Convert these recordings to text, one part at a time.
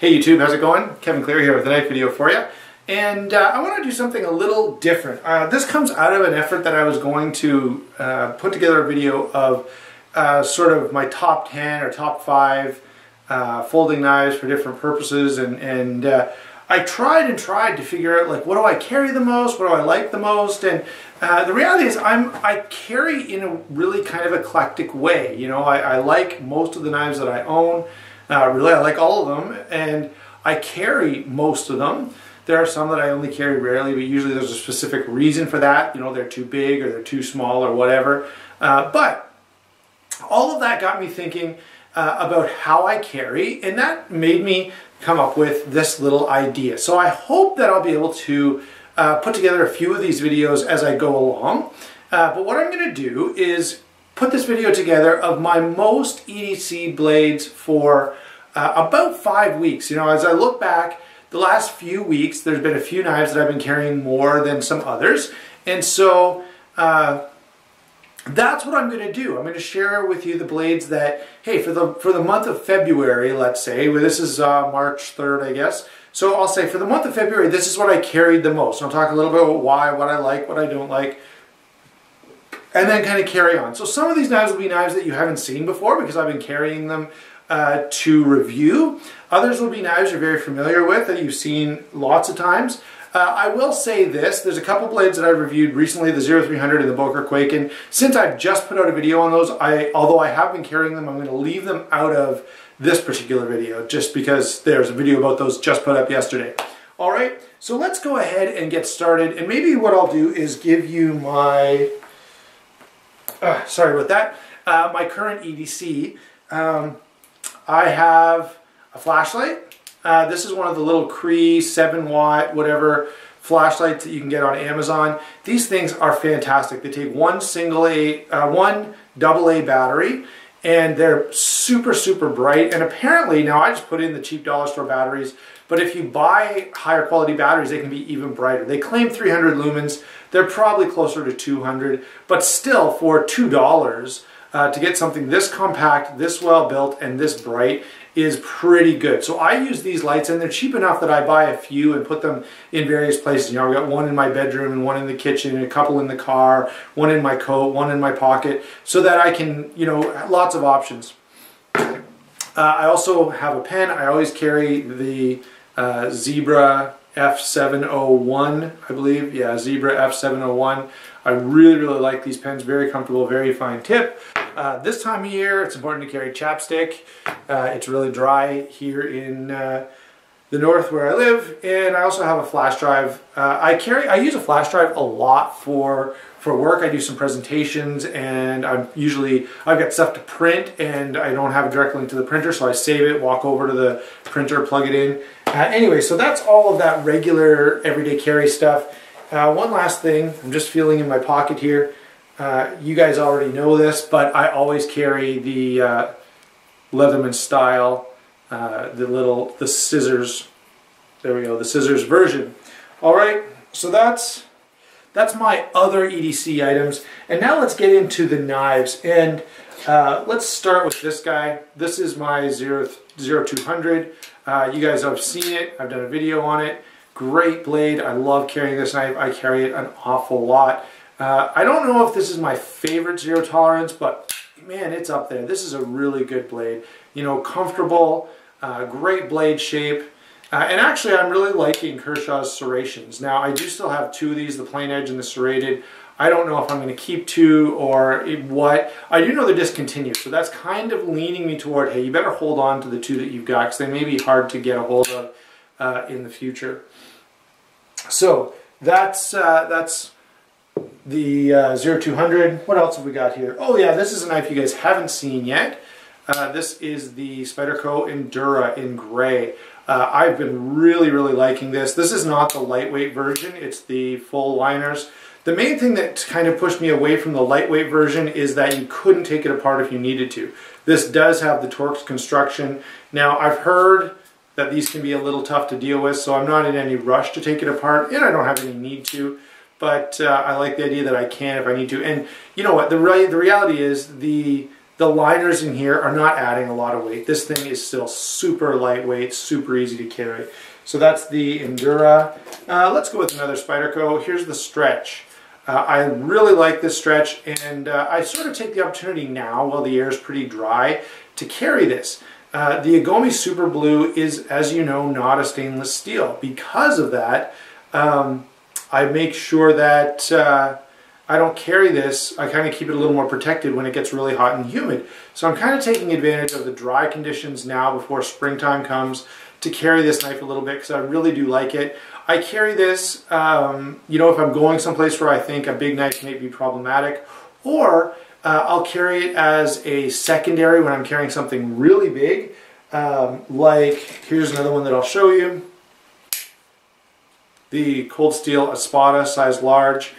Hey YouTube, how's it going? Kevin Clear here with a knife video for you. And I want to do something a little different. This comes out of an effort that I was going to put together a video of sort of my top 10 or top 5 folding knives for different purposes. And I tried to figure out, like, what do I carry the most? What do I like the most? And the reality is I carry in a really kind of eclectic way. You know, I like most of the knives that I own. Really, I like all of them, and I carry most of them. There are some that I only carry rarely, but usually there's a specific reason for that. You know, they're too big or they're too small or whatever. But all of that got me thinking about how I carry, and that made me come up with this little idea. So I hope that I'll be able to put together a few of these videos as I go along. But what I'm going to do is put this video together of my most EDC blades for about 5 weeks. You know, as I look back, the last few weeks, there's been a few knives that I've been carrying more than some others. And so that's what I'm going to do. I'm going to share with you the blades that, hey, for the month of February, let's say, well, this is March 3rd, I guess. So I'll say for the month of February, this is what I carried the most. And I'll talk a little bit about why, what I like, what I don't like, and then kind of carry on. So some of these knives will be knives that you haven't seen before because I've been carrying them to review. Others will be knives you're very familiar with that you've seen lots of times. I will say this, there's a couple blades that I reviewed recently, the 0300 and the Boker Quaken. Since I've just put out a video on those, although I have been carrying them, I'm going to leave them out of this particular video just because there's a video about those just put up yesterday. Alright, so let's go ahead and get started, and maybe what I'll do is give you my sorry about that. My current EDC. I have a flashlight. This is one of the little Cree 7-watt whatever flashlights that you can get on Amazon. These things are fantastic. They take one AA battery, and they're super bright. And apparently, now I just put in the cheap dollar store batteries, but if you buy higher quality batteries, they can be even brighter. They claim 300 lumens. They're probably closer to 200, but still for $2 to get something this compact, this well built, and this bright is pretty good. So I use these lights, and they're cheap enough that I buy a few and put them in various places. You know, I've got one in my bedroom and one in the kitchen and a couple in the car, one in my coat, one in my pocket, so that I can, you know, lots of options. I also have a pen. I always carry the Zebra F701, I believe. Yeah, Zebra F701. I really like these pens. Very comfortable, very fine tip. This time of year, it's important to carry chapstick. It's really dry here in the north where I live, and I also have a flash drive. I use a flash drive a lot for work. I do some presentations, and I've got stuff to print, and I don't have a direct link to the printer, so I save it, walk over to the printer, plug it in. Anyway, so that's all of that regular everyday carry stuff. One last thing, I'm just feeling in my pocket here. You guys already know this, but I always carry the Leatherman style, the scissors. There we go, the scissors version. All right, so that's my other EDC items. And now let's get into the knives. And let's start with this guy. This is my 0200. You guys have seen it. I've done a video on it. Great blade. I love carrying this knife. I carry it an awful lot. I don't know if this is my favorite zero tolerance, but man, it's up there. This is a really good blade. You know, comfortable, great blade shape. And actually, I'm really liking Kershaw's serrations. Now, I do still have 2 of these, the plain edge and the serrated. I don't know if I'm going to keep 2 or what. I do know they're discontinued, so that's kind of leaning me toward, hey, you better hold on to the 2 that you've got, because they may be hard to get a hold of in the future. So that's the 0200. What else have we got here? Oh yeah, this is a knife you guys haven't seen yet. This is the Spyderco Endura in gray. I've been really liking this. This is not the lightweight version, it's the full liners. The main thing that kind of pushed me away from the lightweight version is that you couldn't take it apart if you needed to. This does have the Torx construction. Now, I've heard that these can be a little tough to deal with, so I'm not in any rush to take it apart, and I don't have any need to. But I like the idea that I can if I need to. And you know what? The reality is the The liners in here are not adding a lot of weight. This thing is still super lightweight, super easy to carry. So that's the Endura. Let's go with another Spyderco. Here's the Stretch. I really like this Stretch, and I sort of take the opportunity now, while the air is pretty dry, to carry this. The Egomi Super Blue is, as you know, not a stainless steel. Because of that, I make sure that I don't carry this. I kind of keep it a little more protected when it gets really hot and humid. So I'm kind of taking advantage of the dry conditions now before springtime comes to carry this knife a little bit, because I really do like it. I carry this, you know, if I'm going someplace where I think a big knife may be problematic, or I'll carry it as a secondary when I'm carrying something really big. Like, here's another one that I'll show you. The Cold Steel Espada, size large.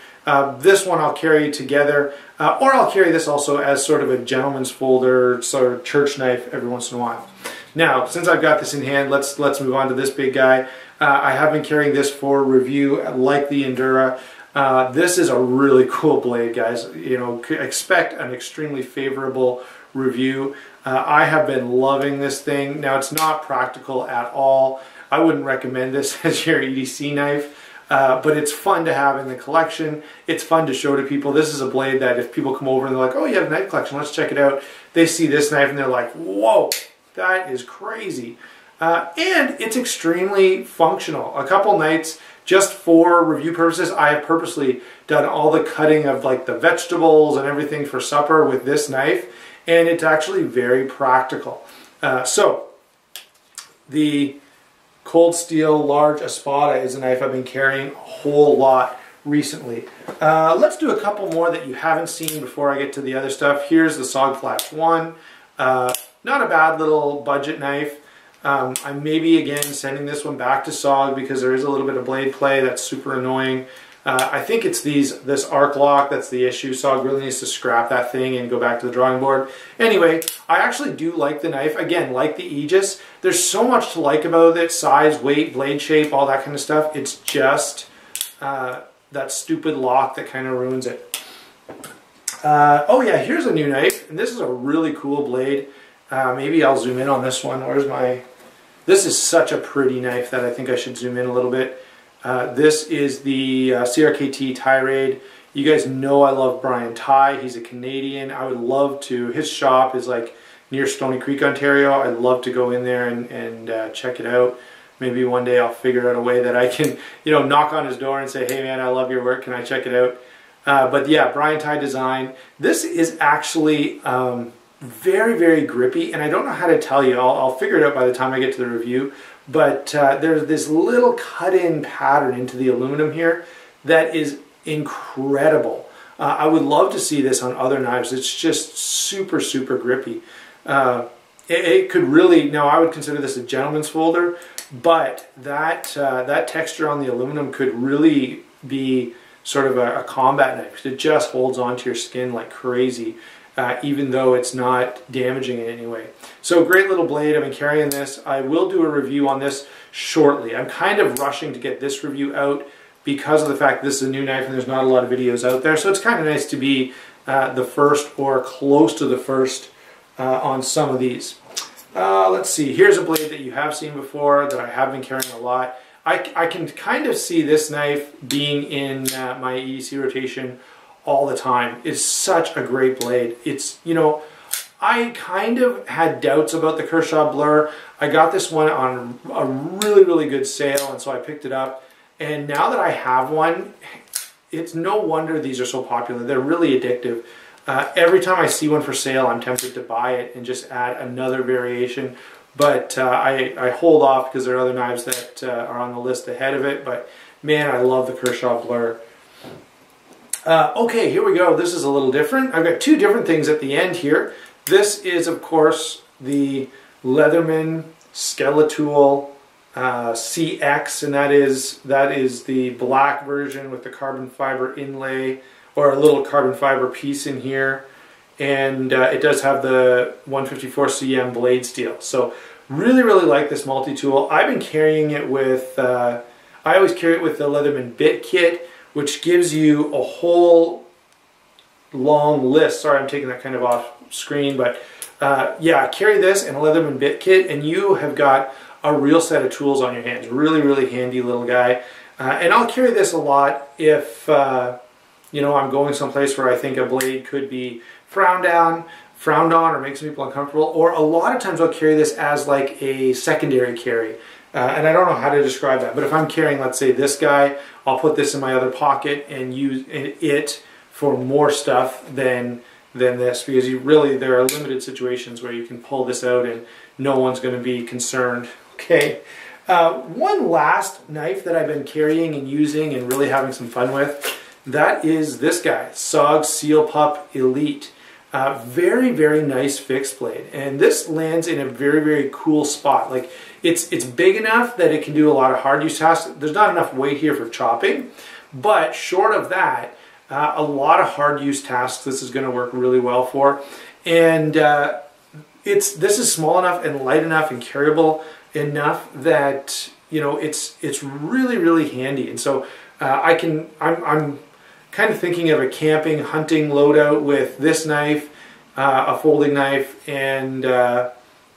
This one I'll carry together, or I'll carry this also as sort of a gentleman's folder, sort of church knife every once in a while. Now, since I've got this in hand, let's move on to this big guy. I have been carrying this for review, like the Endura. This is a really cool blade, guys. You know, expect an extremely favorable review. I have been loving this thing. Now, it's not practical at all. I wouldn't recommend this as your EDC knife. But it's fun to have in the collection. It's fun to show to people. This is a blade that if people come over and they're like, oh, you have a knife collection, let's check it out. They see this knife and they're like, whoa, that is crazy. And it's extremely functional. A couple nights, just for review purposes, I have purposely done all the cutting of like the vegetables and everything for supper with this knife, and it's actually very practical. So the Cold Steel Large Espada is a knife I've been carrying a whole lot recently. Let's do a couple more that you haven't seen before I get to the other stuff. Here's the SOG Flash 1. Not a bad little budget knife. I'm maybe again sending this one back to SOG because there is a little bit of blade play that's super annoying. I think it's this arc lock that's the issue. SOG really needs to scrap that thing and go back to the drawing board. Anyway, I actually do like the knife. Again, like the Aegis, there's so much to like about it. Size, weight, blade shape, all that kind of stuff. It's just that stupid lock that kind of ruins it. Oh yeah, here's a new knife, and this is a really cool blade. Maybe I'll zoom in on this one. Where's my... This is such a pretty knife that I think I should zoom in a little bit. This is the CRKT Tirade. You guys know I love Brian Ty. He's a Canadian. I would love to... His shop is like near Stony Creek, Ontario. I'd love to go in there and check it out. Maybe one day I'll figure out a way that I can, you know, knock on his door and say, hey man, I love your work. Can I check it out? But yeah, Brian Ty Design. This is actually... very, very grippy, and I don't know how to tell you. I'll figure it out by the time I get to the review, but there's this little cut-in pattern into the aluminum here that is incredible. I would love to see this on other knives. It's just super, super grippy. It could really, now I would consider this a gentleman's folder, but that texture on the aluminum could really be sort of a combat knife, because it just holds onto your skin like crazy. Even though it's not damaging in any way. So great little blade. I've been carrying this. I will do a review on this shortly. I'm kind of rushing to get this review out because of the fact that this is a new knife and there's not a lot of videos out there. So it's kind of nice to be the first or close to the first on some of these. Let's see. Here's a blade that you have seen before that I have been carrying a lot. I can kind of see this knife being in my EDC rotation all the time. It's such a great blade. It's, you know, I kind of had doubts about the Kershaw Blur. I got this one on a really, really good sale, and so I picked it up. And now that I have one, it's no wonder these are so popular. They're really addictive. Every time I see one for sale, I'm tempted to buy it and just add another variation. But I hold off because there are other knives that are on the list ahead of it. But man, I love the Kershaw Blur. Okay, here we go. This is a little different. I've got two different things at the end here. This is, of course, the Leatherman Skeletool CX, and that is the black version with the carbon fiber inlay, or a little carbon fiber piece in here. And it does have the 154 cm blade steel. So really, really like this multi-tool. I've been carrying it with, I always carry it with the Leatherman bit kit, which gives you a whole long list. Sorry, I'm taking that kind of off screen, but yeah, carry this and a Leatherman bit kit and you have got a real set of tools on your hands. Really, really handy little guy. And I'll carry this a lot if, you know, I'm going someplace where I think a blade could be frowned on, or makes people uncomfortable. Or a lot of times I'll carry this as like a secondary carry. And I don't know how to describe that, but if I'm carrying, let's say, this guy, I'll put this in my other pocket and use it for more stuff than this, because there are limited situations where you can pull this out and no one's going to be concerned. Okay, one last knife that I've been carrying and using and really having some fun with, that is this guy, SOG Seal Pup Elite. Very, very nice fixed blade, and this lands in a very, very cool spot. Like it's big enough that it can do a lot of hard use tasks. There's not enough weight here for chopping, but short of that, a lot of hard use tasks this is going to work really well for. And this is small enough and light enough and carryable enough that, you know, it's really, really handy. And so I'm kind of thinking of a camping, hunting loadout with this knife, a folding knife, and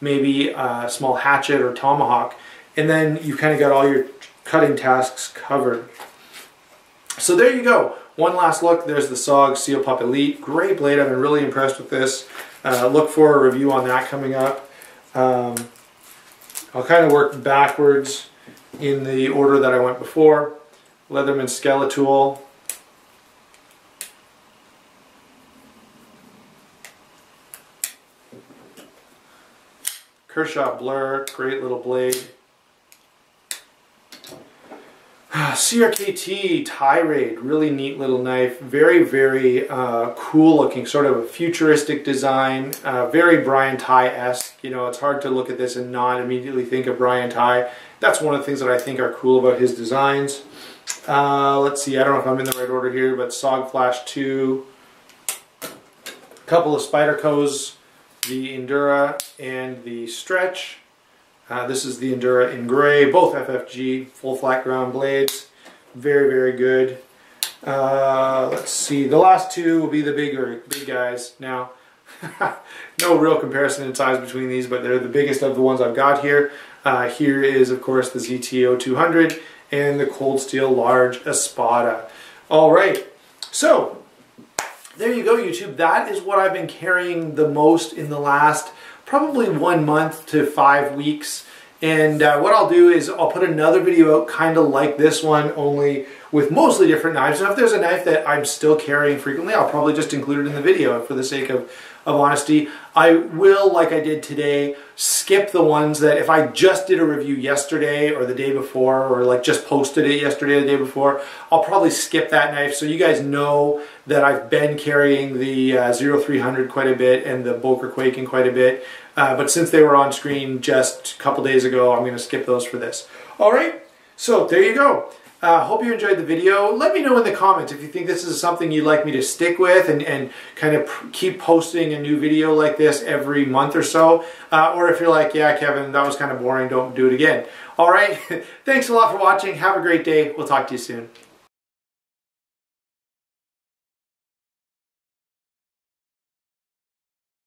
maybe a small hatchet or tomahawk. And then you've kind of got all your cutting tasks covered. So there you go. One last look. There's the SOG Seal Pup Elite. Great blade. I've been really impressed with this. Look for a review on that coming up. I'll kind of work backwards in the order that I went before. Leatherman Skeletool. Kershaw Blur, great little blade. CRKT Tirade, really neat little knife. Very, very cool looking, sort of a futuristic design. Very Brian Ty-esque. You know, it's hard to look at this and not immediately think of Brian Ty. That's one of the things that I think are cool about his designs. Let's see, I don't know if I'm in the right order here, but SOG Flash 2. A couple of Spydercos, the Endura and the Stretch. This is the Endura in gray, both FFG, full flat ground blades. Very, very good. Let's see, the last two will be the big guys. Now, no real comparison in size between these, but they're the biggest of the ones I've got here. Here is, of course, the ZTO 200 and the Cold Steel Large Espada. All right, so there you go, YouTube. That is what I've been carrying the most in the last probably 1 month to 5 weeks. And what I'll do is I'll put another video out kind of like this one, only with mostly different knives. And if there's a knife that I'm still carrying frequently, I'll probably just include it in the video for the sake of honesty. I will, like I did today, skip the ones that if I just did a review yesterday or the day before, or like just posted it yesterday or the day before, I'll probably skip that knife so you guys know that I've been carrying the 0300 quite a bit and the Boker Quaking quite a bit. But since they were on screen just a couple days ago, I'm going to skip those for this. All right, so there you go. Hope you enjoyed the video. Let me know in the comments if you think this is something you'd like me to stick with and kind of keep posting a new video like this every month or so. Or if you're like, yeah, Kevin, that was kind of boring, don't do it again. All right, thanks a lot for watching. Have a great day. We'll talk to you soon.